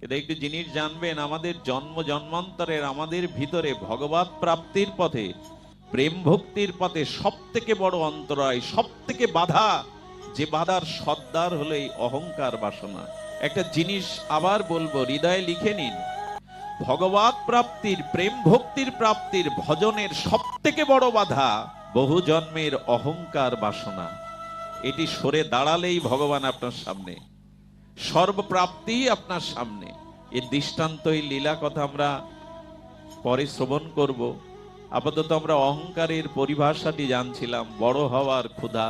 এটা একটু জিনিস জানবেন, আমাদের জন্ম জন্মান্তরের আমাদের ভিতরে ভগবত প্রাপ্তির পথে, প্রেম ভক্তির পথে সব থেকে বড় অন্তরায়, সব থেকে বাধা, যে বাধার সর্দার হলো এই অহংকার বাসনা। একটা জিনিস আবার বলবো, হৃদয়ে লিখে নিন, ভগবত প্রাপ্তির, প্রেম ভক্তির প্রাপ্তির, ভজনের সব থেকে বড় বাধা বহু জন্মের অহংকার বাসনা। এটি সরে দাঁড়ালেই ভগবান আপনার সামনে, সর্বপ্রাপ্তি আপনার সামনে। এর দৃষ্টান্ত, এই লীলা কথা আমরা পরে শ্রবণ করব। আপাতত আমরা অহংকারের পরিভাষাটি জানছিলাম, বড় হওয়ার ক্ষুধা,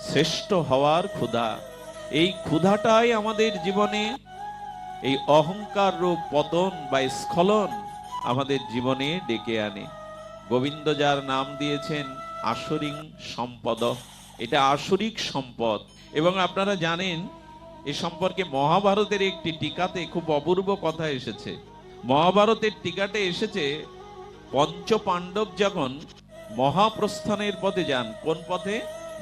শ্রেষ্ঠ হওয়ার ক্ষুধা। এই ক্ষুধাটাই আমাদের জীবনে, এই অহংকার রূপ পতন বা স্খলন আমাদের জীবনে ডেকে আনে। গোবিন্দ যার নাম দিয়েছেন আসরিং সম্পদ, এটা আসরিক সম্পদ। এবং আপনারা জানেন এ সম্পর্কে মহাভারতের একটি টিকাতে খুব অপূর্ব কথা এসেছে। মহাভারতের টিকাতে এসেছে, পঞ্চ পাণ্ডব যখন মহাপ্রস্থানের পথে যান, কোন পথে?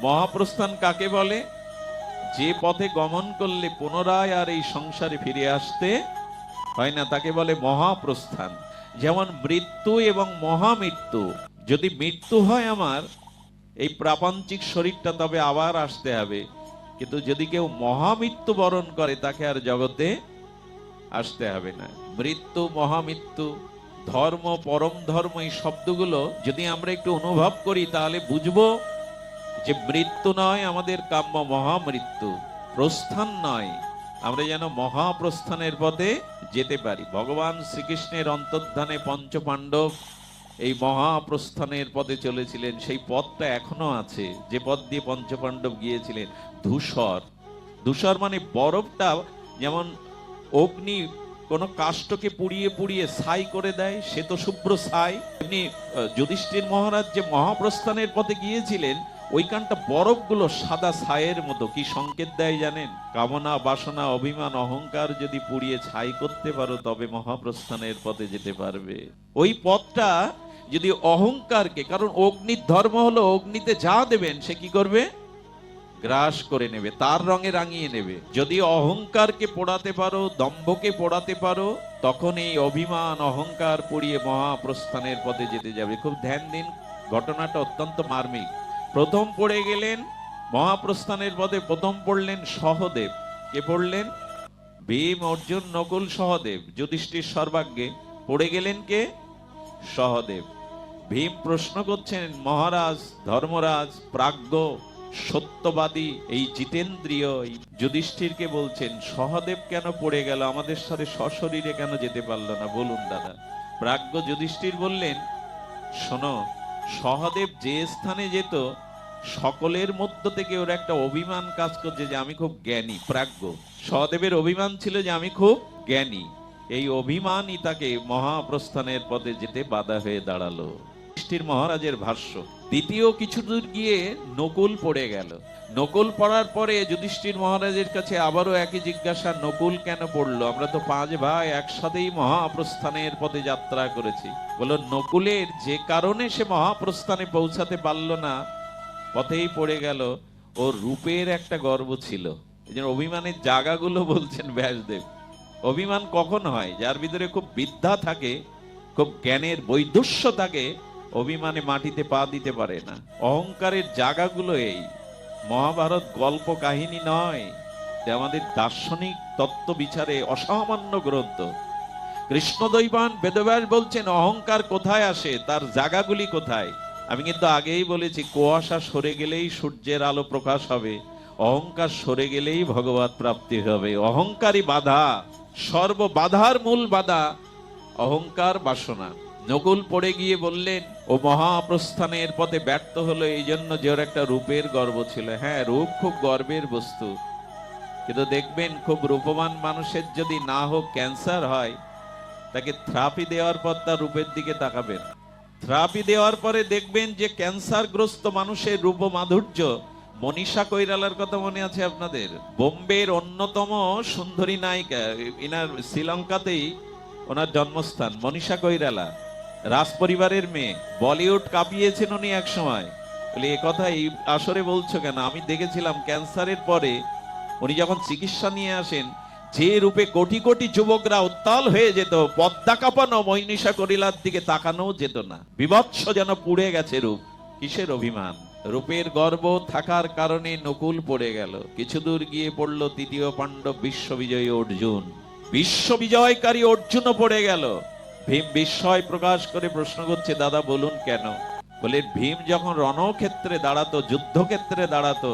মহাপ্রস্থান কাকে বলে? যে পথে গমন করলে পুনরায় আর এই সংসারে ফিরে আসতে হয় না, তাকে বলে মহাপ্রস্থান। যেমন মৃত্যু এবং মহামৃত্যু, যদি মৃত্যু হয় আমার এই প্রাপঞ্চিক শরীরটা, তবে আবার আসতে হবে। কিন্তু যদি কেউ মহামৃত্যু বরণ করে, তাকে আর জগতে আসতে হবে না। মৃত্যু, মহামৃত্যু, ধর্ম, পরম ধর্ম, এই শব্দগুলো যদি আমরা একটু অনুভব করি, তাহলে বুঝবো যে মৃত্যু নয় আমাদের কাম্য, মহামৃত্যু। প্রস্থান নয়, আমরা যেন মহাপ্রস্থানের পথে যেতে পারি। ভগবান শ্রীকৃষ্ণের অন্তর্ধানে পঞ্চ পাণ্ডব এই মহাপ্রস্থানের পথে চলেছিলেন। সেই পথটা এখনো আছে, যে পথ দিয়ে পঞ্চপাণ্ডব গিয়েছিলেন। ধূসর, ধূসর মানে বরফটা যেমন অগ্নি কোন কাষ্ঠকে পুড়িয়ে পুড়িয়ে ছাই করে দেয়, সে তো শুভ্র ছাই। এমনি যুধিষ্ঠির মহারাজ যে মহাপ্রস্থানের পথে গিয়েছিলেন, ওইখানটা বরফগুলো সাদা ছাইয়ের মতো। কি সংকেত দেয় জানেন? কামনা, বাসনা, অভিমান, অহংকার যদি পুড়িয়ে ছাই করতে পারো, তবে মহাপ্রস্থানের পথে যেতে পারবে। ওই পথটা যদি অহংকারকে, কারণ অগ্নির ধর্ম হলো অগ্নিতে যা দেবেন সে কি করবে? গ্রাস করে নেবে, তার রঙে রাঙিয়ে নেবে। যদি অহংকারকে পোড়াতে পারো, দম্ভকে পোড়াতে পারো, তখন এই অভিমান, অহংকার পুড়িয়ে মহাপ্রস্থানের পথে যেতে যাবে। খুব ধ্যান দিন, ঘটনাটা অত্যন্ত মার্মিক। প্রথম পড়ে গেলেন মহাপ্রস্থানের পথে, প্রথম পড়লেন সহদেব। কে পড়লেন? ভীম, অর্জুন, নকুল, সহদেব। যুধিষ্ঠির সর্বাগ্যে পড়ে গেলেন কে? সহদেব। ভীম প্রশ্ন করছেন, মহারাজ, ধর্মরাজ, প্রাজ্ঞ, সত্যবাদী, এই জিতেন্দ্রীয় যুধিষ্ঠিরকে বলছেন, সহদেব কেন পড়ে গেল? আমাদের সাথে সশরীরে কেন যেতে পারলো না? বলুন দাদা। প্রাজ্ঞ যুধিষ্ঠির বললেন, শোনো, সহদেব যে স্থানে যেত, সকলের মধ্য থেকে ওর একটা অভিমান কাজ করছে যে আমি খুব জ্ঞানী। প্রাজ্ঞ সহদেবের অভিমান ছিল যে আমি খুব জ্ঞানী। এই অভিমানই তাকে মহাপ্রস্থানের পথে যেতে বাধা হয়ে দাঁড়ালো। যুধিষ্ঠির মহারাজের ভাষ্য। দ্বিতীয় কিছু দূর গিয়ে নকুল পড়ে গেল। নকুল পড়ার পরে যুধিষ্ঠির মহারাজের কাছে আবারও একই জিজ্ঞাসা, নকুল কেন পড়লো? আমরা তো 5 ভাই একসাথেই মহাপ্রস্থানের পথে যাত্রা করেছি। বলল, নকুলের যে কারণে সে মহাপ্রস্থানে পৌঁছাতে পারলো না, পথেই পড়ে গেল, ওর রূপের একটা গর্ব ছিল। এই জন্য অভিমানের জায়গাগুলো বলছেন ব্যাসদেব। অভিমান কখন হয়? যার ভিতরে খুব বিদ্যা থাকে, খুব জ্ঞানের বৈদুষ্য থাকে, অভিমানে মাটিতে পা দিতে পারে না। অহংকারের জায়গাগুলো এই। মহাভারত গল্প কাহিনী নয়, আমাদের দার্শনিক তত্ত্ব বিচারে অসামান্য গ্রন্থ। কৃষ্ণদৈবান বেদব্যাস বলছেন, অহংকার কোথায় আসে, তার জায়গাগুলি কোথায়। আমি কিন্তু আগেই বলেছি, কুয়াশা সরে গেলেই সূর্যের আলো প্রকাশ হবে, অহংকার সরে গেলেই ভগবত প্রাপ্তি হবে। অহংকারই বাধা, সর্ব বাধার মূল বাধা অহংকার বাসনা। নকুল পড়ে গিয়ে বললেন, ও মহাপ্রস্থানের পথে ব্যর্থ হলো এই জন্য যে ওর একটা রূপের গর্ব ছিল। হ্যাঁ, রূপ খুব গর্বের বস্তু, কিন্তু দেখবেন খুব রূপবান মানুষের যদি না হোক ক্যান্সার হয়, তাকে থেরাপি দেওয়ার পর তার রূপের দিকে তাকাবেন। থেরাপি দেওয়ার পরে দেখবেন যে ক্যান্সারগ্রস্ত মানুষের রূপ মাধুর্য। মনীষা কৈরালার কথা মনে আছে আপনাদের? বোম্বের অন্যতম সুন্দরী নায়িকা, ইনার শ্রীলঙ্কাতেই ওনার জন্মস্থান। মনীষা কৈরালা রাজ পরিবারের মেয়ে, বলিউড কাঁপিয়েছেন উনি এক সময়। বলি, এ কথা এই আসরে বলছো কেন? আমি দেখেছিলাম ক্যান্সারের পরে উনি যখন চিকিৎসা নিয়ে আসেন, যে রূপে কোটি কোটি যুবকরা উত্তাল হয়ে যেত, পদ্মা কাঁপানো মৈনিষা করিলার দিকে তাকানো যেত না। বিভৎস যেন পুড়ে গেছে রূপ। কিসের অভিমান? রূপের গর্ব থাকার কারণে নকুল পড়ে গেল। কিছু দূর গিয়ে পড়ল তৃতীয় পাণ্ডব বিশ্ববিজয়ী অর্জুন। বিশ্ববিজয়কারী অর্জুনও পড়ে গেল। ভীম বিস্ময় প্রকাশ করে প্রশ্ন করছে, দাদা বলুন কেন? বলে, ভীম যখন রণক্ষেত্রে দাঁড়াতো, যুদ্ধক্ষেত্রে দাঁড়াতো,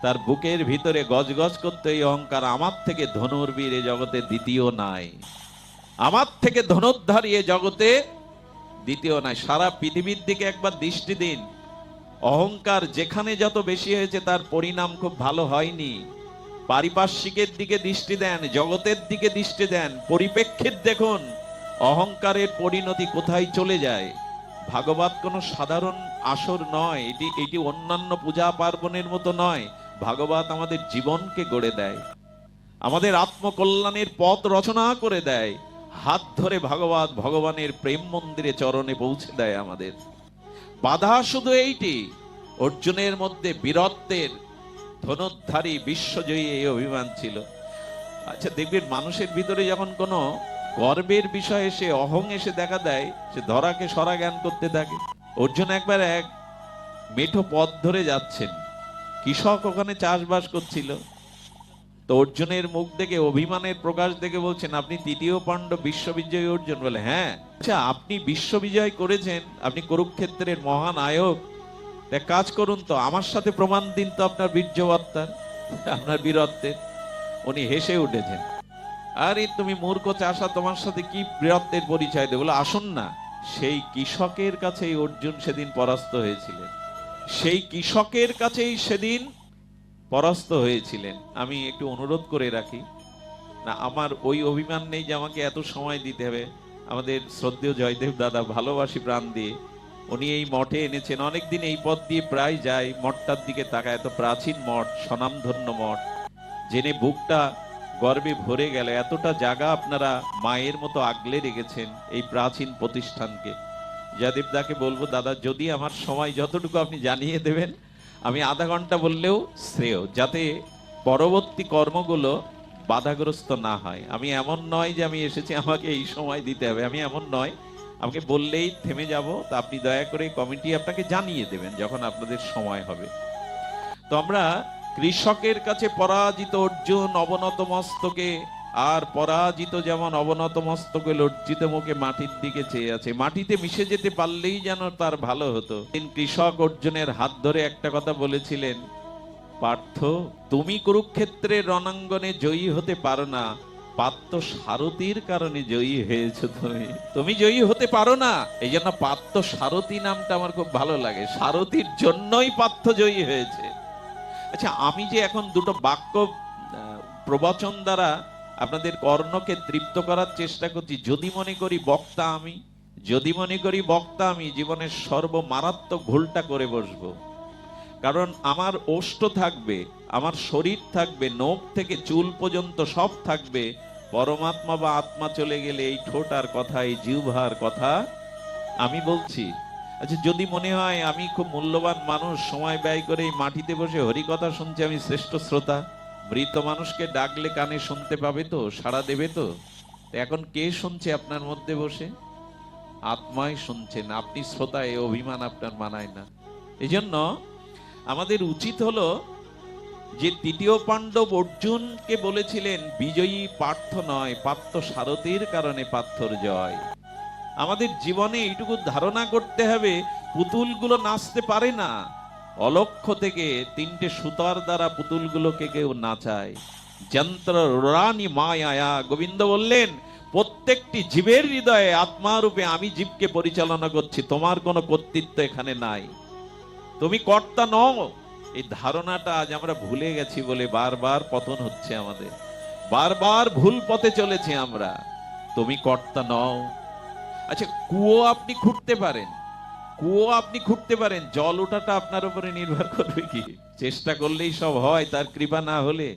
তার বুকের ভিতরে গজগজ করতে এই অহংকার, আমার থেকে ধনুর্বীর এ জগতে দ্বিতীয় নাই, আমার থেকে ধনুর্ধারী এ জগতে দ্বিতীয় নাই। সারা পৃথিবীর দিকে একবার দৃষ্টি দিন, অহংকার যেখানে যত বেশি হয়েছে তার পরিণাম খুব ভালো হয়নি। পারিপার্শ্বিকের দিকে দৃষ্টি দেন, জগতের দিকে দৃষ্টি দেন, পরিপ্রেক্ষিত দেখুন, অহংকারের পরিণতি কোথায় চলে যায়। ভাগবত কোনো সাধারণ আসর নয়, এটি অন্যান্য পূজা পার্বণের মতো নয়। ভাগবত আমাদের জীবনকে গড়ে দেয়, আমাদের আত্মকল্যাণের পথ রচনা করে দেয়। হাত ধরে ভাগবত ভগবানের প্রেম মন্দিরে চরণে পৌঁছে দেয় আমাদের। বাধা শুধু এইটি, অর্জুনের মধ্যে বীরত্বের ধনুর্ধারী বিশ্বজয়ী এই অভিমান ছিল। আচ্ছা দেখবেন, মানুষের ভিতরে যখন কোনো গর্বের বিষয় এসে, অহং এসে দেখা দেয়, সে ধরাকে সরা জ্ঞান করতে থাকে। অর্জুন একবার এক মেঠো পথ ধরে যাচ্ছেন, কৃষক ওখানে চাষবাস করছিল। তো অর্জুনের মুখ দেখে, অভিমানের প্রকাশ দেখে বলছেন, আপনি তৃতীয় পাণ্ডব বিশ্ববিজয়ী অর্জুন? বলে, হ্যাঁ। আচ্ছা, আপনি বিশ্ববিজয় করেছেন, আপনি কুরুক্ষেত্রের মহানায়ক, এক কাজ করুন তো, আমার সাথে প্রমাণ দিন তো আপনার বীর্যবত্তার, আপনার বীরত্বের। উনি হেসে উঠেছেন, আরে তুমি মূর্খ চাষা, তোমার সাথে কি বীরত্বের পরিচয় দেব? বলে, আসুন না। সেই কৃষকের কাছেই অর্জুন সেদিন পরাস্ত হয়েছিলেন, সেই কৃষকের কাছেই সেদিন পরাস্ত হয়েছিলেন। আমি একটু অনুরোধ করে রাখি, না আমার ওই অভিমান নেই যে আমাকে এত সময় দিতে হবে। আমাদের শ্রদ্ধেয় জয়দেব দাদা, ভালোবাসি প্রাণ দিয়ে, উনি এই মঠে এনেছেন। অনেকদিন এই পথ দিয়ে প্রায় যাই, মঠটার দিকে তাকায়, এত প্রাচীন মঠ, স্বনামধন্য মঠ, জেনে বুকটা গর্বে ভরে গেল। এতটা জায়গা আপনারা মায়ের মতো আগলে রেখেছেন এই প্রাচীন প্রতিষ্ঠানকে। জয়দেবদাকে বলবো, দাদা যদি আমার সময় যতটুকু আপনি জানিয়ে দেবেন, আমি আধা ঘন্টা বললেও শ্রেয়, যাতে পরবর্তী কর্মগুলো বাধাগ্রস্ত না হয়। আমি এমন নয় যে আমি এসেছি আমাকে এই সময় দিতে হবে, আমি এমন নয়, আমাকে বললেই থেমে যাব। তা আপনি দয়া করে কমিটি আপনাকে জানিয়ে দেবেন যখন আপনাদের সময় হবে। তো আমরা কৃষকের কাছে পরাজিত অর্জুন অবনত মস্তকে, আর পরাজিত যেমন অবনত মস্তকে লজ্জিত মুখে মাটির দিকে চেয়ে আছে। মাটিতে মিশে যেতে পারলেই যেন তার ভালো হতো। কৃষক অর্জুনের হাত ধরে একটা কথা বলেছিলেন, পার্থ, তুমি কুরুক্ষেত্রের রণাঙ্গনে জয়ী হতে পারো না, পার্থ সারথীর কারণে জয়ী হয়েছে। তুমি জয়ী হতে পারো না, এই জন্য পার্থ সারথী নামটা আমার খুব ভালো লাগে। সারথীর জন্যই পার্থ জয়ী হয়েছে। আচ্ছা, আমি যে এখন দুটো বাক্য প্রবচন দ্বারা আপনাদের কর্ণকে তৃপ্ত করার চেষ্টা করছি, যদি মনে করি বক্তা আমি, যদি মনে করি বক্তা আমি, জীবনের সর্বমারাত্মক ভুলটা করে বসবো। কারণ আমার ওষ্ঠ থাকবে, আমার শরীর থাকবে, নখ থেকে চুল পর্যন্ত সব থাকবে। পরমাত্মা বা আত্মা চলে গেলে এই ঠোঁট আর কথা, এই জিহ্বার কথা আমি বলছি। আচ্ছা, যদি মনে হয় আমি খুব মূল্যবান মানুষ, সময় ব্যয় করে এই মাটিতে বসে হরিকথা শুনছি, আমি শ্রেষ্ঠ শ্রোতা, মৃত মানুষকে ডাকলে কানে শুনতে পাবে তো, সাড়া দেবে তো? এখন কে শুনছে আপনার মধ্যে বসে? আত্মাই শুনছেন, আপনি শ্রোতা, এই অভিমান আপনার মানায় না। এই জন্য আমাদের উচিত হলো যে তৃতীয় পাণ্ডব অর্জুনকে বলেছিলেন, বিজয়ী পার্থ নয়, পার্থ সারথীর কারণে পার্থর জয়। আমাদের জীবনে এইটুকু ধারণা করতে হবে, পুতুলগুলো নাচতে পারে না। অলক্ষ্য থেকে তিনটে সুতার দ্বারা পুতুলগুলোকে কেউ নাচায়। যন্ত্র রানী মায়া, গোবিন্দ বললেন, প্রত্যেকটি জীবের হৃদয়ে আত্মারূপে আমি জীবকে পরিচালনা করছি, তোমার কোনো কর্তৃত্ব এখানে নাই, তুমি কর্তা নও। এই ধারণাটা আজ আমরা ভুলে গেছি বলে বারবার পতন হচ্ছে আমাদের, বারবার ভুল পথে চলেছি আমরা। তুমি কর্তা নও। আচ্ছা, কুয়ো আপনি খুঁড়তে পারেন, কুয়ো আপনি খুঁড়তে পারেন, জল ওঠাটা আপনার উপরে নির্ভর করবে কি? চেষ্টা করলেই সব হয়, তার কৃপা না হলে।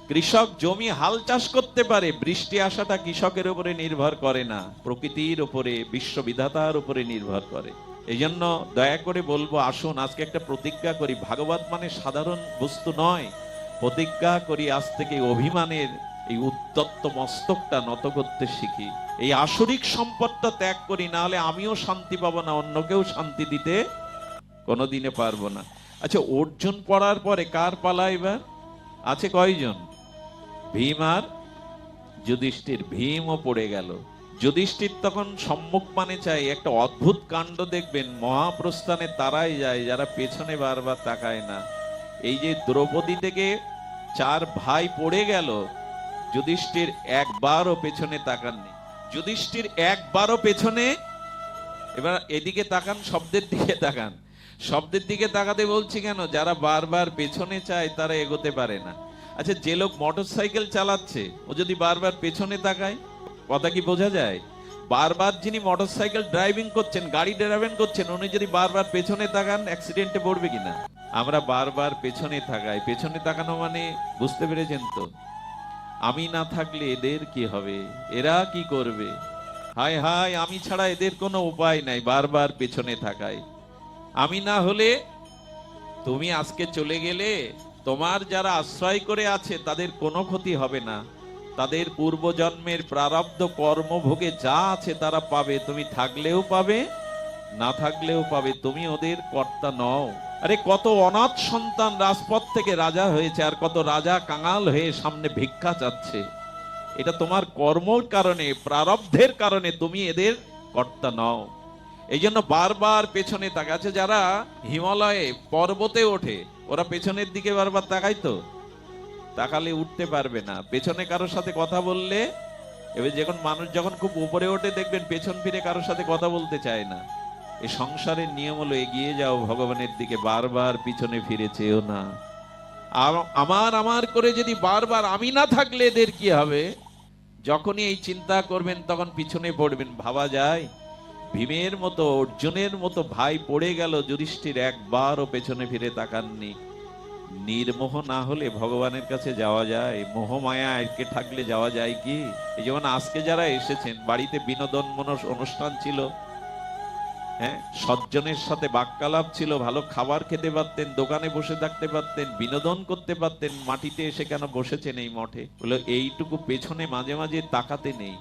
কৃষক জমি হাল চাষ করতে পারে, বৃষ্টি আসাটা কৃষকের উপরে নির্ভর করে না, প্রকৃতির উপরে, বিশ্ববিধাতার উপরে নির্ভর করে। এই জন্য দয়া করে বলবো, আসুন আজকে একটা প্রতিজ্ঞা করি। ভাগবত মানে সাধারণ বস্তু নয়। প্রতিজ্ঞা করি আজ থেকে অভিমানের এই উদ্যত্ত মস্তকটা নত করতে শিখি, এই আসরিক সম্পদটা ত্যাগ করি, না হলে আমিও শান্তি পাবো না, অন্যকেও শান্তি দিতে কোনোদিনে পারবো না। আচ্ছা, অর্জুন পড়ার পরে কার পালা এবার? আছে কয়জন? ভীম আর যুধিষ্ঠির। ভীমও পড়ে গেল। যুধিষ্ঠির তখন সম্মুখ মানে চাই, একটা অদ্ভুত কাণ্ড দেখবেন, মহাপ্রস্থানে তারাই যায় যারা পেছনে বারবার তাকায় না। এই যে দ্রৌপদী থেকে 4 ভাই পড়ে গেল, যুধিষ্ঠির একবারও পেছনে তাকাননি। যুধিষ্ঠির একবারও পেছনে, এবার এদিকে তাকান, শব্দের দিকে তাকান। শব্দের দিকে তাকাতে বলছি কেন? যারা বারবার পেছনে চায় তারা এগোতে পারে না। আচ্ছা, যে লোক মোটরসাইকেল চালাচ্ছে ও যদি বারবার পেছনে তাকায়, কথা কি বোঝা যায়? বারবার যিনি মোটরসাইকেল ড্রাইভিং করছেন, গাড়ি ড্রাইভিং করছেন, উনি যদি বারবার পেছনে তাকান, অ্যাক্সিডেন্টে পড়বে কিনা? আমরা বারবার পেছনে তাকাই। পেছনে তাকানো মানে বুঝতে পেরেছেন তো? আমি না থাকলে এদের কি হবে, এরা কি করবে, হায় হায় আমি ছাড়া এদের কোনো উপায় নাই, বারবার পেছনে থাকায়। আমি না হলে, তুমি আজকে চলে গেলে তোমার যারা আশ্রয় করে আছে তাদের কোনো ক্ষতি হবে না, তাদের পূর্বজন্মের প্রারব্ধ কর্মভোগে যা আছে তারা পাবে, তুমি থাকলেও পাবে, না থাকলেও পাবে, তুমি ওদের কর্তা নও। আরে কত অনাথ সন্তান রাজপথ থেকে রাজা হয়েছে, আর কত রাজা কাঙাল হয়ে সামনে ভিক্ষা চাচ্ছে। এটা তোমার কর্মর কারণে, প্রারব্ধের কারণে তুমি এদের কর্তা নও। এই জন্য বারবার পেছনে তাকাচ্ছে। যারা হিমালয়ে পর্বতে ওঠে ওরা পেছনের দিকে বারবার তাকাইতো, তাকালে উঠতে পারবে না। পেছনে কারোর সাথে কথা বললে, এবার যখন মানুষ যখন খুব উপরে ওঠে দেখবেন পেছন ফিরে কারোর সাথে কথা বলতে চায় না। এই সংসারের নিয়ম হলো এগিয়ে যাও ভগবানের দিকে, বারবার পিছনে ফিরে চেয়েও না। আমার আমার করে যদি বারবার আমি না থাকলে এদের কি হবে, যখনই এই চিন্তা করবেন তখন পিছনে পড়বেন। ভাবা যায় ভীমের মতো, অর্জুনের মতো ভাই পড়ে গেল, যুধিষ্ঠির একবারও পেছনে ফিরে তাকাননি। নির্মোহ না হলে ভগবানের কাছে যাওয়া যায়? মোহমায়া আটকে থাকলে যাওয়া যায় কি? এই যেমন আজকে যারা এসেছেন, বাড়িতে বিনোদন অনুষ্ঠান ছিল, হ্যাঁ, সজ্জনের সাথে বাক্যালাপ ছিল, ভালো খাবার খেতে পারতেন, দোকানে বসে থাকতে পারতেন, বিনোদন করতে পারতেন, মাটিতে এসে কেন বসেছেন এই মঠে? বলে এইটুকু পেছনে মাঝে মাঝে তাকাতে নেই।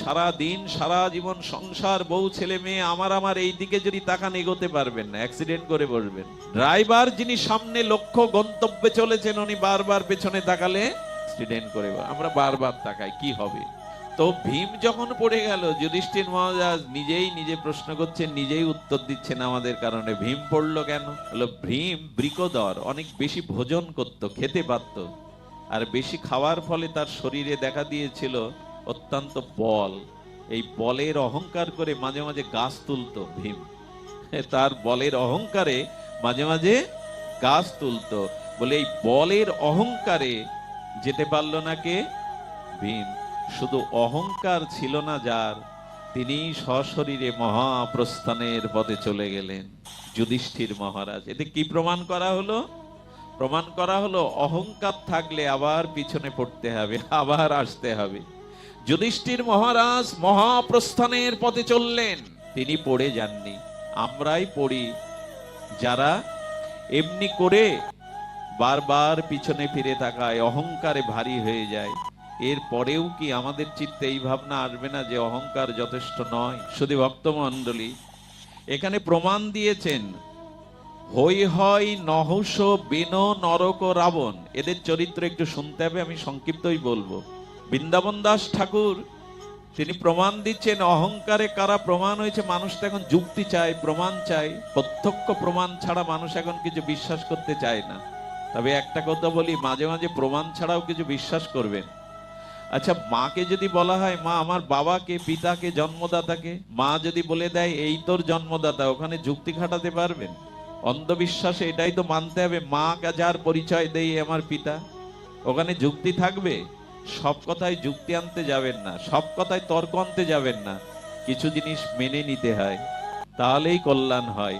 সারা দিন সারা জীবন সংসার, বউ ছেলে মেয়ে, আমার এই দিকে যদি তাকান এগোতে পারবেন না, অ্যাক্সিডেন্ট করে বসবেন। ড্রাইভার যিনি সামনে লক্ষ্য গন্তব্যে চলেছেন, উনি বারবার পেছনে তাকালে অ্যাক্সিডেন্ট করে। আমরা বারবার তাকাই, কি হবে? তো ভীম যখন পড়ে গেল, যুধিষ্ঠির মহারাজ নিজেই নিজে প্রশ্ন করছেন, নিজেই উত্তর দিচ্ছেন আমাদের কারণে। ভীম পড়লো কেন? হলো ভীম বৃকদর, অনেক বেশি ভোজন করত, খেতে পারত, আর বেশি খাওয়ার ফলে তার শরীরে দেখা দিয়েছিল অত্যন্ত বল। এই বলের অহংকার করে মাঝে মাঝে গাছ তুলতো ভীম। তার বলের অহংকারে মাঝে মাঝে গাছ তুলতো। বলে এই বলের অহংকারে যেতে পারলো না কে? ভীম। শুধু অহংকার ছিল না যার, তিনি সশরীরে মহাপ্রস্থানের পথে চলে গেলেন, যুধিষ্ঠির মহারাজ। এতে কি প্রমাণ করা হলো? প্রমাণ করা হলো অহংকার থাকলে আবার পিছনে পড়তে হবে, আবার আসতে হবে। যুধিষ্ঠির মহারাজ মহাপ্রস্থানের পথে চললেন, তিনি পড়ে যাননি। আমরাই পড়ি, যারা এমনি করে বারবার পিছনে ফিরে তাকায়, অহংকারে ভারী হয়ে যায়। এর পরেও কি আমাদের চিত্তে এই ভাবনা আসবে না যে অহংকার যথেষ্ট নয়? শুধু ভক্তমণ্ডলী, এখানে প্রমাণ দিয়েছেন হই হয়, নহস, বেন, নরক, রাবণ। এদের চরিত্র একটু শুনতে হবে, আমি সংক্ষিপ্তই বলবো। বৃন্দাবন দাস ঠাকুর তিনি প্রমাণ দিচ্ছেন অহংকারে কারা প্রমাণ হয়েছে। মানুষ তো এখন যুক্তি চায়, প্রমাণ চায়, প্রত্যক্ষ প্রমাণ ছাড়া মানুষ এখন কিছু বিশ্বাস করতে চায় না। তবে একটা কথা বলি, মাঝে মাঝে প্রমাণ ছাড়াও কিছু বিশ্বাস করবেন। আচ্ছা, মাকে যদি বলা হয়, মা আমার বাবাকে, পিতাকে, জন্মদাতাকে, মা যদি বলে দেয় এই তোর জন্মদাতা, ওখানে যুক্তি খাটাতে পারবেন? অন্ধবিশ্বাসে এটাই তো মানতে হবে, মা যার পরিচয় দেই আমার পিতা, ওখানে যুক্তি থাকবে? সব কথায় যুক্তি আনতে যাবেন না, সব কথায় তর্ক আনতে যাবেন না, কিছু জিনিস মেনে নিতে হয়, তাহলেই কল্যাণ হয়।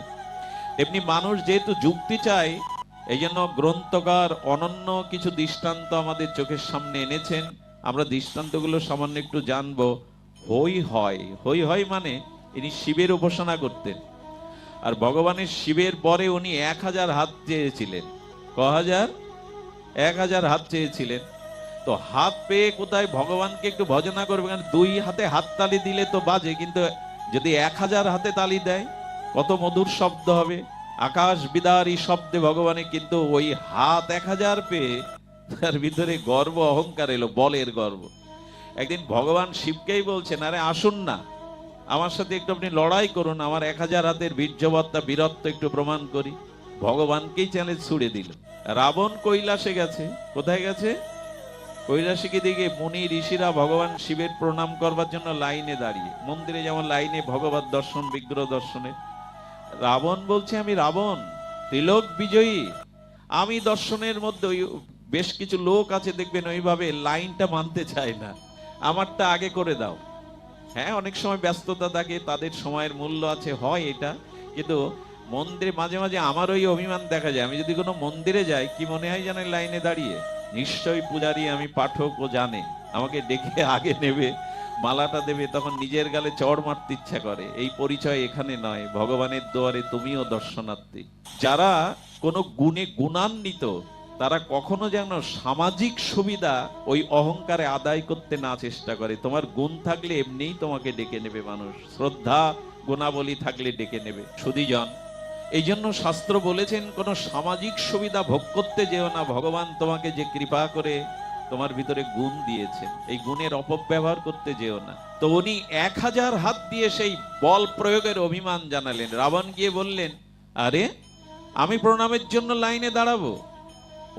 এমনি মানুষ যেহেতু যুক্তি চায়, এই জন্য গ্রন্থকার অনন্য কিছু দৃষ্টান্ত আমাদের চোখের সামনে এনেছেন। আমরা দৃষ্টান্তগুলো সামান্য একটু জানবো। হই হয়, হই হয় মানে ইনি শিবের উপাসনা করতেন, আর ভগবানের শিবের পরে উনি 1000 হাত চেয়েছিলেন। ক হাজার? 1000 হাত চেয়েছিলেন। তো হাত পেয়ে কোথায় ভগবানকে একটু ভজনা করবে, কারণ দুই হাতে হাততালি দিলে তো বাজে, কিন্তু যদি 1000 হাতে তালি দেয় কত মধুর শব্দ হবে, আকাশ বিদারী শব্দে ভগবানের। কিন্তু ওই হাত 1000 পেয়ে তার ভিতরে গর্ব অহংকার এলো, বলের গর্ব। একদিন ভগবান শিবকেই বলছেন, আরে আসুন না আমার সাথে একটু আপনি লড়াই করুন, আমার 1000 হাতের বীর্যবত্তা বীরত্ব একটু প্রমাণ করি। ভগবানকেই চ্যালেঞ্জ ছুড়ে দিল। রাবণ কৈলাসে গেছে। কোথায় গেছে? কৈলাসিকে দিকে মুনি ঋষিরা ভগবান শিবের প্রণাম করবার জন্য লাইনে দাঁড়িয়ে, মন্দিরে যেমন লাইনে ভগবত দর্শন বিগ্রহ দর্শনে। রাবণ বলছে, আমি রাবণ তিলক বিজয়ী, আমি দর্শনের মধ্যে ওই বেশ কিছু লোক আছে দেখবেন ওইভাবে লাইনটা মানতে চায় না, আমারটা আগে করে দাও। হ্যাঁ, অনেক সময় ব্যস্ততা থাকে, তাদের সময়ের মূল্য আছে, হয় এটা। কিন্তু মন্দিরে মাঝে মাঝে আমার ওই অভিমান দেখা যায়। আমি যদি কোনো মন্দিরে যাই, কি মনে হয় জানেন, লাইনে দাঁড়িয়ে নিশ্চয়ই পূজারী আমি পাঠক, ও জানে আমাকে ডেকে আগে নেবে, মালাটা দেবে, তখন নিজের গালে চড় মারতে ইচ্ছা করে। এই পরিচয় এখানে নয়, ভগবানের দুয়ারে তুমিও দর্শনার্থী। যারা কোনো গুণে গুণান্বিত, তারা কখনো যেন সামাজিক সুবিধা ওই অহংকারে আদায় করতে না চেষ্টা করে। তোমার গুণ থাকলে এমনিই তোমাকে ডেকে নেবে মানুষ, শ্রদ্ধা গুণাবলী থাকলে ডেকে নেবে। সুধীজন, এই জন্য শাস্ত্র বলেছেন কোন সামাজিক সুবিধা ভোগ করতে যেও না। ভগবান তোমাকে যে কৃপা করে তোমার ভিতরে গুণ দিয়েছেন, এই গুণের অপব্যবহার করতে যেও না। তো উনি 1000 হাত দিয়ে সেই বল প্রয়োগের অভিমান জানালেন। রাবণ গিয়ে বললেন, আরে আমি প্রণামের জন্য লাইনে দাঁড়াবো?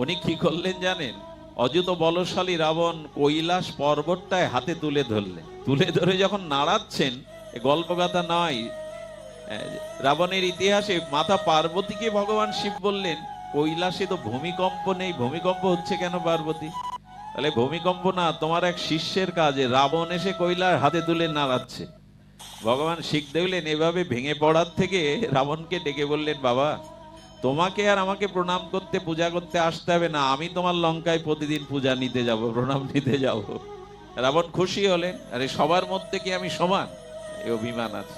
উনি কি করলেন জানেন? অযুত বলশালী রাবণ কৈলাস পর্বতটায় হাতে তুলে ধরলেন। তুলে ধরে যখন নাড়াচ্ছেন, গল্পগাথা নয়, রাবণের ইতিহাসে মাতা পার্বতীকে ভগবান শিব বললেন, কৈলাসে তো ভূমিকম্প নেই, ভূমিকম্প হচ্ছে কেন পার্বতী? তাহলে ভূমিকম্প না, তোমার এক শিষ্যের কাজে রাবণ এসে কৈলাস হাতে তুলে নাড়াচ্ছে। ভগবান শিখ দেখলেন এভাবে ভেঙে পড়ার থেকে রাবণকে ডেকে বললেন, বাবা তোমাকে আর আমাকে প্রণাম করতে পূজা করতে আসতে হবে না, আমি তোমার লঙ্কায় প্রতিদিন পূজা নিতে যাব, প্রণাম নিতে যাব। রাবণ খুশি হলেন, আরে সবার মধ্যে কি আমি সমান? এই অভিমান আছে।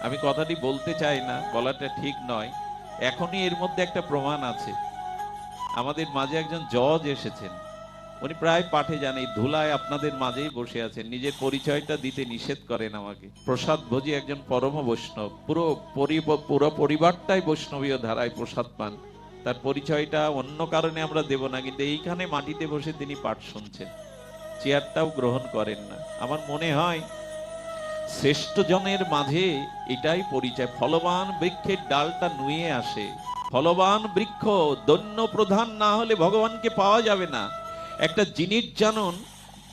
আমি কথাটি বলতে চাই না, বলাটা ঠিক নয়, এখনই এর মধ্যে একটা প্রমাণ আছে। আমাদের মাঝে একজন জজ এসেছেন, উনি প্রায় পাঠে যান, এই ধুলায় আপনাদের মাঝেই বসে আছেন, নিজের পরিচয়টা দিতে নিষেধ করেন আমাকে। প্রসাদ ভোজী একজন পরম বৈষ্ণব, পুরো পরিবারটাই বৈষ্ণবীয় ধারায় প্রসাদ পান। তার পরিচয়টা অন্য কারণে আমরা দেব না, কিন্তু এইখানে মাটিতে বসে তিনি পাঠ শুনছেন, চেয়ারটাও গ্রহণ করেন না। আমার মনে হয় শ্রেষ্ঠ জনের মাঝে এটাই পরিচয়। ফলবান বৃক্ষের ডালটা নুয়ে আসে, ফলবান বৃক্ষ দৈন্য প্রধান না হলে ভগবানকে পাওয়া যাবে না। একটা জিনিস জানুন,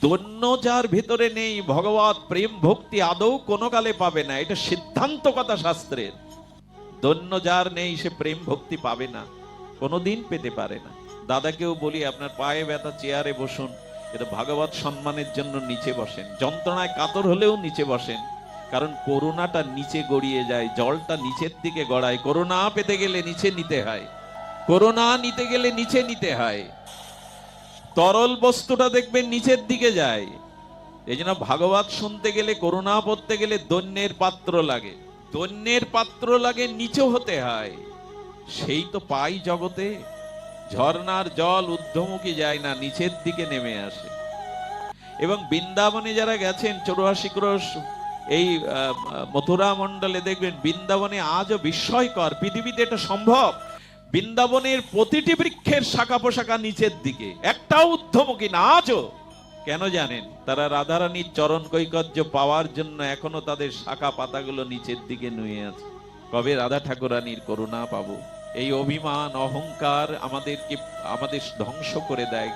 দৈন্য যার ভিতরে নেই, ভগবত প্রেম ভক্তি আদৌ কোনো কালে পাবে না। এটা সিদ্ধান্ত কথা শাস্ত্রের। দৈন্য যার নেই, সে প্রেম ভক্তি পাবে না, কোনোদিন পেতে পারে না। দাদাকেও বলি, আপনার পায়ে ব্যথা, চেয়ারে বসুন, এটা ভাগবত সম্মানের জন্য নিচে বসেন, যন্ত্রণায় কাতর হলেও নিচে বসেন। কারণ করুণাটা নিচে গড়িয়ে যায়, জলটা নিচের দিকে গড়ায়। করুণা পেতে গেলে নিচে নিতে হয়, করুণা নিতে গেলে নিচে নিতে হয়। তরল বস্তুটা দেখবেন নিচের দিকে যায়। এই জন্য ভাগবত শুনতে গেলে, করুণা পড়তে গেলে দৈন্যের পাত্র লাগে, দৈন্যের পাত্র লাগে, নিচে হতে হয়। সেই তো পাই জগতে, ঝর্ণার জল ঊর্ধ্বমুখী যায় না, নিচের দিকে নেমে আসে। এবং বৃন্দাবনে যারা গেছেন 84 ক্রোশ এই মথুরা মণ্ডলে, দেখবেন বৃন্দাবনে আজও বিস্ময়কর, পৃথিবীতে এটা সম্ভব। বৃন্দাবনের প্রতিটি বৃক্ষের শাখা পোশাখা নিচের দিকে, একটাও ঊর্ধ্বমুখী না আজও। কেন জানেন? তারা রাধারানীর চরণ কৈকর্য পাওয়ার জন্য এখনো তাদের শাখা পাতাগুলো নিচের দিকে নুয়ে আছে। কবে রাধা ঠাকুরানীর করুণা পাবো? এই অভিমান অহংকার আমাদের ধ্বংস করে দেয়।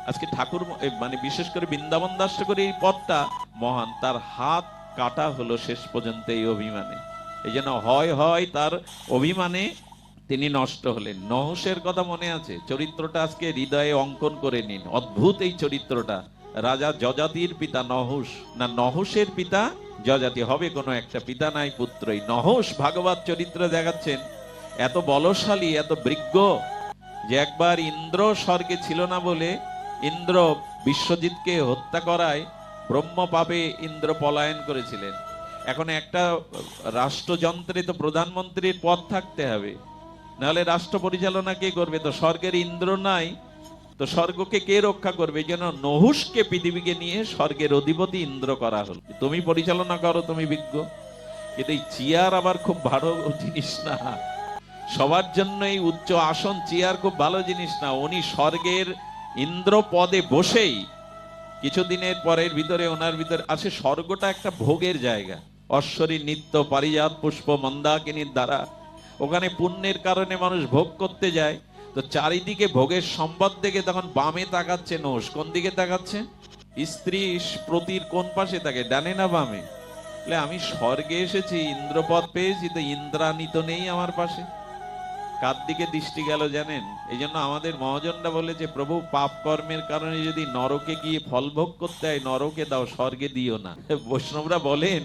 আজকে ঠাকুর মানে বিশেষ করে বৃন্দাবন দাস করে এই পথটা মহান, তার হাত কাটা হলো শেষ পর্যন্ত এই অভিমানে। এই জন্য হয় তার অভিমানে তিনি নষ্ট হলেন। নহুষের কথা মনে আছে? চরিত্রটা আজকে হৃদয়ে অঙ্কন করে নিন, অদ্ভুত এই চরিত্রটা। রাজা যজাতির পিতা নহুষ, না নহুষের পিতা যজাতি, হবে কোনো একটা, পিতা নাই পুত্রই। নহুষ ভাগবত চরিত্র দেখাচ্ছেন, এত বলশালী, এত বৃজ্ঞ, যে একবার ইন্দ্র স্বর্গে ছিল না বলে ইন্দ্র বিশ্বজিৎকে হত্যা করায় ব্রহ্ম পাপে ইন্দ্র পলায়ন করেছিলেন। এখন একটা রাষ্ট্রযন্ত্রে তো প্রধানমন্ত্রীর পদ থাকতে হবে, নাহলে রাষ্ট্র পরিচালনা কে করবে? তো স্বর্গের ইন্দ্র নাই, তো স্বর্গকে কে রক্ষা করবে? যেন নহুষকে পৃথিবীকে নিয়ে স্বর্গের অধিপতি ইন্দ্র করা হলো, তুমি পরিচালনা করো, তুমি বিজ্ঞ। কিন্তু এই চেয়ার আবার খুব ভালো জিনিস না, সবার জন্য এই উচ্চ আসন চেয়ার খুব ভালো জিনিস না। উনি স্বর্গের ইন্দ্র পদে বসেই কিছুদিনের পরের ভিতরে ওনার ভিতরে আসে, স্বর্গটা একটা ভোগের জায়গা। অশ্বরী নিত্য পারিজাত পুষ্প মন্দাকিনীর দ্বারা ওখানে পুণ্যের কারণে মানুষ ভোগ করতে যায়। তো চারিদিকে ভোগের সম্পদ দেখে তখন বামে তাকাচ্ছে নহুষ। কোন দিকে তাকাচ্ছে? স্ত্রী প্রতির কোন পাশে থাকে, ডানে না বামে? আমি স্বর্গে এসেছি, ইন্দ্রপদ পেয়েছি, তো ইন্দ্রাণী তো নেই আমার পাশে। কার দিকে দৃষ্টি গেল জানেন? এই জন্য আমাদের মহাজনরা বলে যে প্রভু পাপ কর্মের কারণে যদি নরকে গিয়ে ফল ভোগ করতে হয়, নরকে দাও, স্বর্গে দিও না। বৈষ্ণবরা বলেন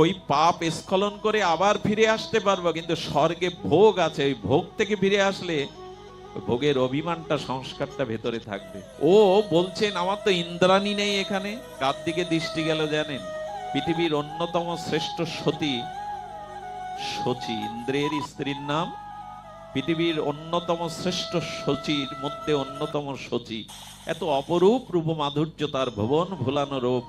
ওই পাপ স্খলন করে আবার ফিরে আসতে পারবো, কিন্তু স্বর্গে ভোগ আছে, ওই ভোগ থেকে ফিরে আসলে ভোগের অভিমানটা, সংস্কারটা ভেতরে থাকবে। ও বলছেন আমার তো ইন্দ্রাণী নেই এখানে। কার দিকে দৃষ্টি গেল জানেন? পৃথিবীর অন্যতম শ্রেষ্ঠ সতী শচী, ইন্দ্রের স্ত্রীর নাম। পৃথিবীর অন্যতম শ্রেষ্ঠ শচীর মধ্যে অন্যতম শচী। এত অপরূপ রূপ মাধুর্য তার, ভুবন ভুলানো রূপ।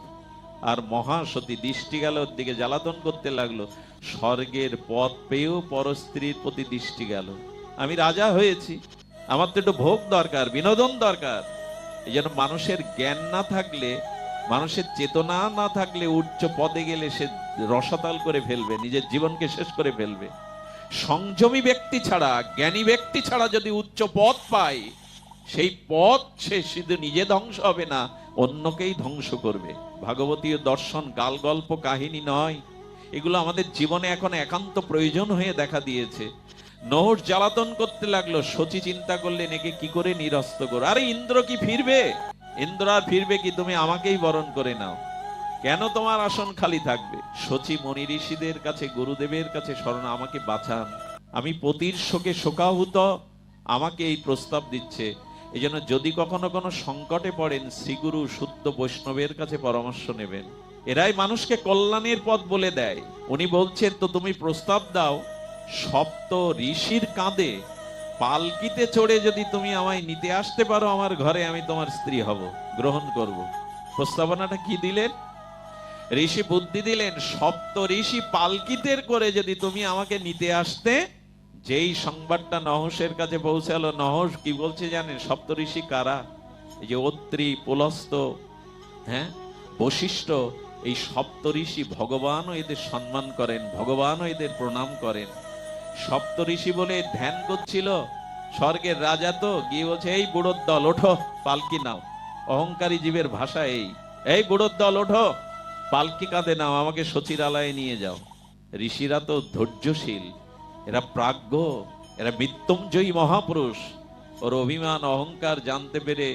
আর মহাসতী দৃষ্টি গেল ওর দিকে, জ্বালাতন করতে লাগলো। স্বর্গের পথ পেয়েও পরস্ত্রীর প্রতি দৃষ্টি গেল। আমি রাজা হয়েছি, আমার তো একটু ভোগ দরকার, বিনোদন দরকার। এই জন্য মানুষের জ্ঞান না থাকলে, মানুষের চেতনা না থাকলে উচ্চ পদে গেলে সে রসাতল করে ফেলবে, নিজের জীবনকে শেষ করে ফেলবে। সংযমী ব্যক্তি ছাড়া, জ্ঞানী ব্যক্তি ছাড়া যদি উচ্চ পদ পায়, সেই পদ সে শুধু নিজে ধ্বংস হবে না, অন্যকেই ধ্বংস করবে। ভাগবতীয় দর্শন গাল গল্প কাহিনী নয়, এগুলো আমাদের জীবনে এখন একান্ত প্রয়োজন হয়ে দেখা দিয়েছে। নহুষ জ্বালাতন করতে লাগলো, শচী চিন্তা করলেন একে কি করে নিরস্ত করো। আরে ইন্দ্র কি ফিরবে? ইন্দ্র আর ফিরবে কি? তুমি আমাকেই বরণ করে নাও, কেন তোমার আসন খালি থাকবে? শচী মনি ঋষিদের কাছে, গুরুদেবের কাছে শরণ, আমাকে বাঁচান, আমি পতির শোকে শোকাহুত, আমাকে এই প্রস্তাব দিচ্ছে। এই জন্য যদি কখনো কোনো সংকটে পড়েন, শ্রীগুরু শুদ্ধ বৈষ্ণবের কাছে পরামর্শ নেবেন। এরাই মানুষকে কল্যাণের পথ বলে দেয়। উনি বলছেন তো তুমি প্রস্তাব দাও, সপ্ত ঋষির কাঁধে পালকিতে চড়ে যদি তুমি আমায় নিতে আসতে পারো আমার ঘরে, আমি তোমার স্ত্রী হব, গ্রহণ করব। প্রস্তাবনাটা কি দিলেন? ঋষি বুদ্ধি দিলেন, সপ্ত ঋষি পালকিতে করে যদি তুমি আমাকে নিতে আসতে। যেই সংবাদটা নহুষের কাছে পৌঁছালো, নহুষ কি বলছে জানেন? সপ্ত ঋষি কারা? এই যে অত্রি, পুলস্ত, হ্যাঁ, বশিষ্ঠ, এই সপ্ত ঋষি ভগবানও এদের সম্মান করেন, ভগবানও এদের প্রণাম করেন। সপ্ত ঋষি বলে ধ্যান করছিল। স্বর্গের রাজা তো গিয়ে বলছে, এই বুড়োর দল ওঠো, পালকি নাও। অহংকারী জীবের ভাষা এই বুড়োর দল ওঠো, পালকি কাঁধে নাও, আমাকে শচীরালয়ে নিয়ে যাও। ঋষিরা তো ধৈর্যশীল, এরা প্রাজ্ঞ, এরা মৃত্যুঞ্জয়ী মহাপুরুষ। ওর অভিমান অহংকার জানতে পেরে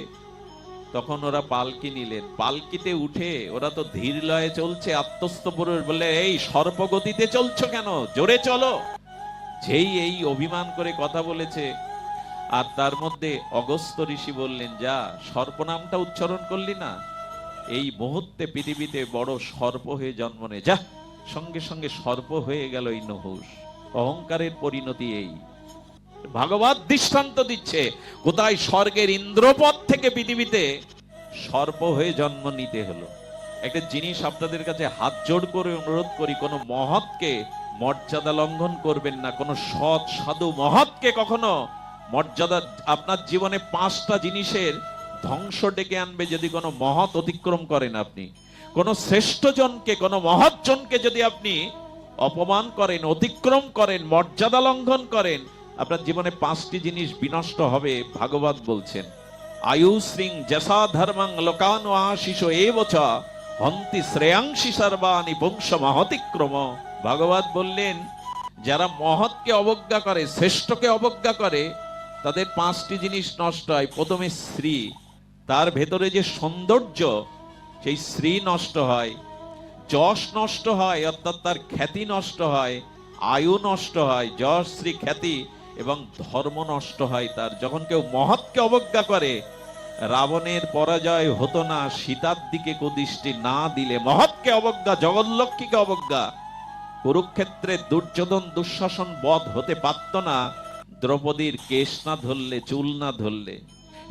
তখন ওরা পালকি নিলেন। পালকিতে উঠে ওরা তো ধীর লয়ে চলছে, আত্মস্থ পুরুষ বলে, এই সর্পগতিতে চলছো কেন, জোরে চলো। যেই এই অভিমান করে কথা বলেছে, আর তার মধ্যে অগস্ত্য ঋষি বললেন, যা সর্পনামটা উচ্চারণ করলি না, এই মুহূর্তে পৃথিবীতে বড় সর্প হয়ে জন্ম নে যা। সঙ্গে সঙ্গে সর্প হয়ে গেল এই নহুষ। অহংকারের পরিণতি এই। ভাগবত দৃষ্টান্ত দিচ্ছে, কোথায় স্বর্গের ইন্দ্রপদ থেকে পৃথিবীতে সর্প হয়ে জন্ম নিতে হলো। একটা জিনিস আপনাদের কাছে হাত জোড় করে অনুরোধ করি, কোন মহৎকে মর্যাদা লঙ্ঘন করবেন না। কোন সৎ সাধু মহৎকে কখনো মর্যাদা, আপনার জীবনে 5টা জিনিসের ধ্বংস ডেকে আনবে যদি কোনো মহৎ অতিক্রম করেন। আপনি কোন শ্রেষ্ঠ জনকে, কোন মহৎ জনকে যদি আপনি অপমান করেন, অতিক্রম করেন, মর্যাদা লঙ্ঘন করেন, আপনার জীবনে 5টি জিনিস বিনষ্ট হবে। ভাগবত বলছেন, আয়ু শ্রীং যশা ধর্মং লোকানো আশিস এবচ হন্তি শ্রেয়াংশি সর্বাণি বংশ মহতিক্রম। ভাগবত বললেন, যারা মহৎকে অবজ্ঞা করে, শ্রেষ্ঠকে অবজ্ঞা করে, তাদের 5টি জিনিস নষ্ট হয়। প্রথমে শ্রী, তার ভেতরে যে সৌন্দর্য, সেই শ্রী নষ্ট হয়। যশ নষ্ট হয়, অর্থাৎ তার খ্যাতি নষ্ট হয়। আয়ু নষ্ট হয়, যশ শ্রী খ্যাতি, এবং ধর্ম নষ্ট হয় তার। যখন কেউ মহৎকে অবজ্ঞা করে, রাবণের পরাজয় হতো না সীতার দিকে কুদৃষ্টি না দিলে। মহৎকে অবজ্ঞা, জগৎলক্ষ্মীকে অবজ্ঞা। কুরুক্ষেত্রে দুর্যোধন দুঃশাসন বধ হতে পারত না দ্রৌপদীর কেশ না ধরলে, চুল না ধরলে।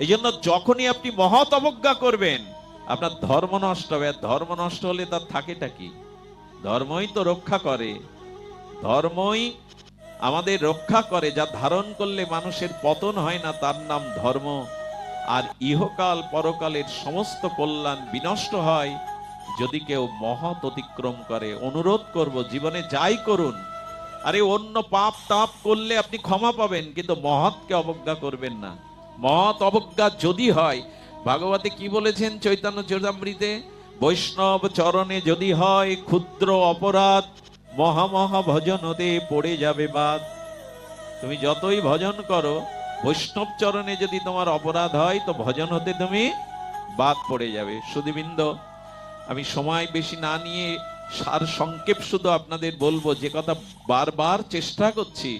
এই জন্য যখনই আপনি মহৎ অবজ্ঞা করবেন আপনার ধর্ম নষ্ট হবে। আর ধর্ম নষ্ট হলে তার থাকেটা কি? ধর্মই তো রক্ষা করে, ধর্মই আমাদের রক্ষা করে। যা ধারণ করলে মানুষের পতন হয় না তার নাম ধর্ম। আর ইহকাল পরকালের সমস্ত কল্যাণ বিনষ্ট হয় যদি কেউ মহৎ অতিক্রম করে। অনুরোধ করব, জীবনে যাই করুন, আরে অন্য পাপ তাপ করলে আপনি ক্ষমা পাবেন, কিন্তু মহৎকে অবজ্ঞা করবেন না। মহৎ অবজ্ঞা যদি হয়, ভাগবতে কি বলেছেন চৈতন্য চরিতামৃতে, বৈষ্ণব চরণে যদি হয় ক্ষুদ্র অপরাধ, মহামহা ভজনতে পড়ে যাবে বাদ। তুমি যতই ভজন করো, বৈষ্ণব চরণে যদি তোমার অপরাধ হয় তো ভজন হতে তুমি বাদ পড়ে যাবে। সুধীবৃন্দ, আমি সময় বেশি না নিয়ে সার সংক্ষেপ শুধু আপনাদের বলবো, যে কথা বারবার চেষ্টা করছি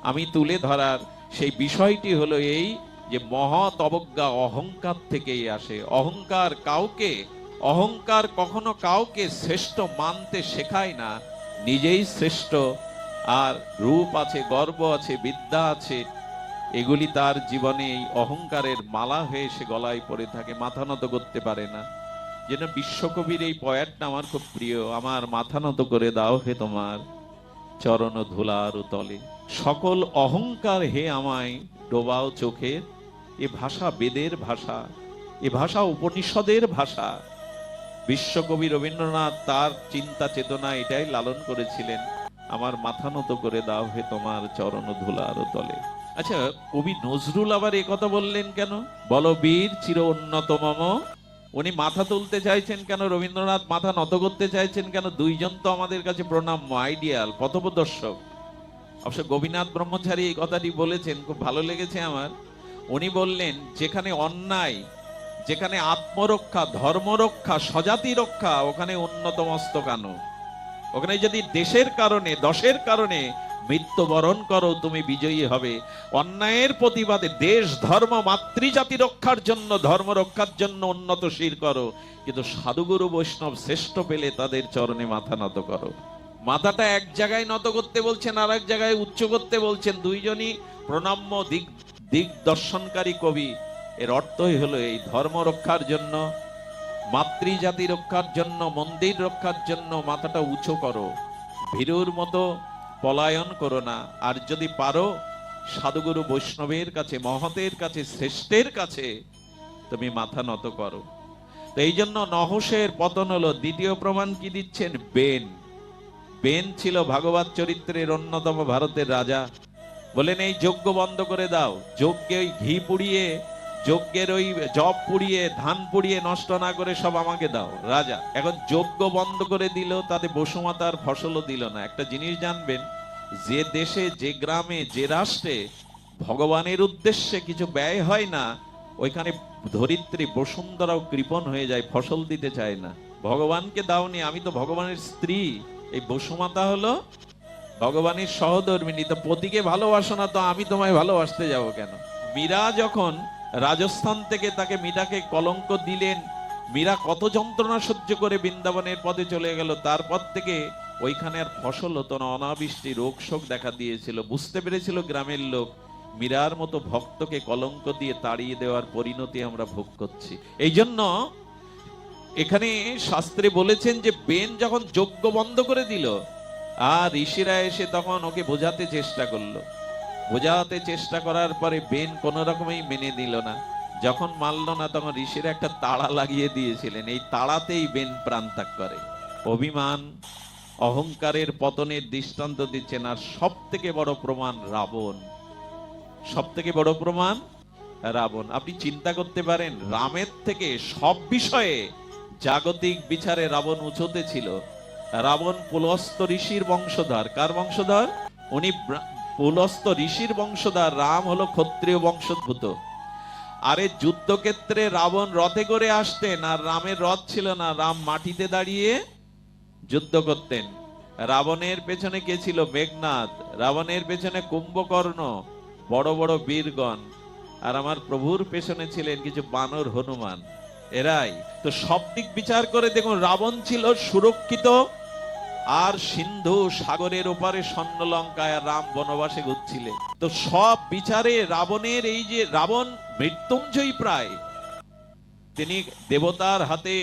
আমি তুলে ধরার, সেই বিষয়টি হলো এই যে মহৎ অবজ্ঞা অহংকার থেকেই আসে। অহংকার কখনো কাউকে শ্রেষ্ঠ মানতে শেখায় না। নিজেই শ্রেষ্ঠ, আর রূপ আছে, গর্ব আছে, বিদ্যা আছে, এগুলি তার জীবনে এই অহংকারের মালা হয়ে সে গলায় পড়ে থাকে, মাথা নত করতে পারে না। যেন বিশ্বকবির এই পয়ারটা আমার খুব প্রিয়, আমার মাথা নত করে দাও হে তোমার চরণ ধুলার তলে, সকল অহংকার হে আমায় ডোবাও চোখে। এ ভাষা বেদের ভাষা, এ ভাষা উপনিষদের ভাষা। বিশ্বকবি রবীন্দ্রনাথ তার চিন্তা চেতনা এটাই লালন করেছিলেন, আমার মাথা নত করে দাও হে তোমার চরণ ধুলার তলে। আচ্ছা, কবি নজরুল আবার এ কথা বললেন কেন? বল বীর চির উন্নত মম। উনি মাথা তুলতে চাইছেন কেন? রবীন্দ্রনাথ মাথা নত করতে চাইছেন কেন? দুইজন তো আমাদের কাছে প্রণাম্য, আইডিয়াল, পথপ্রদর্শক। অবশ্য গোপীনাথ ব্রহ্মচারী এই কথাটি বলেছেন, খুব ভালো লেগেছে আমার। উনি বললেন, যেখানে অন্যায়, যেখানে আত্মরক্ষা, ধর্মরক্ষা, স্বজাতি রক্ষা, ওখানে উন্নত মস্তক আনো। ওখানে যদি দেশের কারণে, দশের কারণে মৃত্যুবরণ করো, তুমি বিজয়ী হবে। অন্যায়ের প্রতিবাদে দেশ, ধর্ম, মাতৃজাতি রক্ষার জন্য, ধর্ম রক্ষার জন্য উন্নত শির করো, কিন্তু সাধুগুরু বৈষ্ণব শ্রেষ্ঠ পেলে তাদের চরণে মাথা নত করো। মাথাটা এক জায়গায় নত করতে বলছেন, আর এক জায়গায় উচ্চ করতে বলছেন। দুইজনই প্রণাম্য দিক দর্শনকারী কবি। এর অর্থই হলো এই, ধর্ম রক্ষার জন্য, মাতৃজাতি রক্ষার জন্য, মন্দির রক্ষার জন্য মাথাটা উঁচু করো, ভীরুর মতো পলায়ন করো না। আর যদি পারো সাধুগুরু বৈষ্ণবের কাছে, মহতের কাছে, শ্রেষ্ঠের কাছে তুমি মাথা নত করো। তো এই জন্য নহসের পতন হলো। দ্বিতীয় প্রমাণ কি দিচ্ছেন? বেন ছিল ভাগবত চরিত্রের অন্যতম ভারতের রাজা। বলেন, এই যজ্ঞ বন্ধ করে দাও, যজ্ঞে ওই ঘি পুড়িয়ে, যজ্ঞের ওই জব পুড়িয়ে, ধান পুড়িয়ে নষ্ট না করে সব আমাকে দাও। রাজা এখন যজ্ঞ বন্ধ করে দিল, তাতে বসুমাতার ফসলও দিল না। একটা জিনিস জানবেন, যে দেশে, যে গ্রামে, যে রাষ্ট্রে ভগবানের উদ্দেশ্যে কিছু ব্যয় হয় না, ওইখানে ধরিত্রী বসুন্ধরাও কৃপণ হয়ে যায়, ফসল দিতে চায় না। ভগবানকে দাওনি, আমি তো ভগবানের স্ত্রী। এই বসুমাতা হলো ভগবানের সহধর্মিনী, তো পতিকে ভালোবাসো না, তো আমি তোমায় ভালোবাসতে যাব কেন? মীরা যখন রাজস্থান থেকে তাকে মীরাকে কলঙ্ক দিলেন, মীরা কত যন্ত্রণা সহ্য করে বৃন্দাবনের পথে চলে গেল। তারপর থেকে ওইখানে আর ফসল হতো না, অনাবৃষ্টি, রোগ শোক দেখা দিয়েছিল। বুঝতে পেরেছিল গ্রামের লোক, মীরার মতো ভক্তকে কলঙ্ক দিয়ে তাড়িয়ে দেওয়ার পরিণতি আমরা ভোগ করছি। এই জন্য এখানে শাস্ত্রে বলেছেন যে বেন যখন যজ্ঞ বন্ধ করে দিল, আর ঋষিরা এসে তখন ওকে বোঝাতে চেষ্টা করলো। বোঝাতে চেষ্টা করার পরে বেন কোন রকমেই মেনে নিল না। যখন মানল না, তখন ঋষিরা একটা তাড়া লাগিয়ে দিয়েছিলেন। এই তাড়াতেই বেন প্রাণ ত্যাগ করে। অভিমান, অহংকারের পতনের দৃষ্টান্ত দিচ্ছেন। আর সব থেকে বড় প্রমাণ রাবণ। সব থেকে বড় প্রমাণ রাবণ। আপনি চিন্তা করতে পারেন, রামের থেকে সব বিষয়ে জাগতিক বিচারে রাবণ উঁচুতে ছিল। রাবণ পুলস্ত ঋষির বংশধর। কার বংশধর? উনি পুলস্ত ঋষির বংশধর। রাম হলো ক্ষত্রিয় বংশোদ্ভূত। আরে যুদ্ধক্ষেত্রে রাবণ রথে করে আসতেন, আর রামের রথ ছিল না, রাম মাটিতে দাঁড়িয়ে যুদ্ধ করতেন। রাবণের পেছনে কে ছিল? মেঘনাদ। রাবণের পেছনে কুম্ভকর্ণ, বড় বড় বীরগণ। আর আমার প্রভুর পেছনে ছিলেন কিছু বানর, হনুমান। এরাই তো। সব দিক বিচার করে দেখুন, রাবণ ছিল সুরক্ষিত, আর সিন্ধু সাগরের ওপারে স্বর্ণলঙ্কায়, আর রাম বনবাসে ঘুরছিলেন। তো সব বিচারে রাবণের এই যে রাবণ মৃত্যুঞ্জয়ী প্রায়, তিনি দেবতার হাতে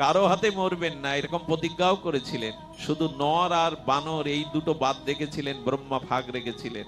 কারো হাতে মরবেন না এরকম প্রতিজ্ঞাও করেছিলেন। শুধু নর আর বানর এই দুটো বাদ রেখেছিলেন, ব্রহ্মা ভাগ রেখেছিলেন।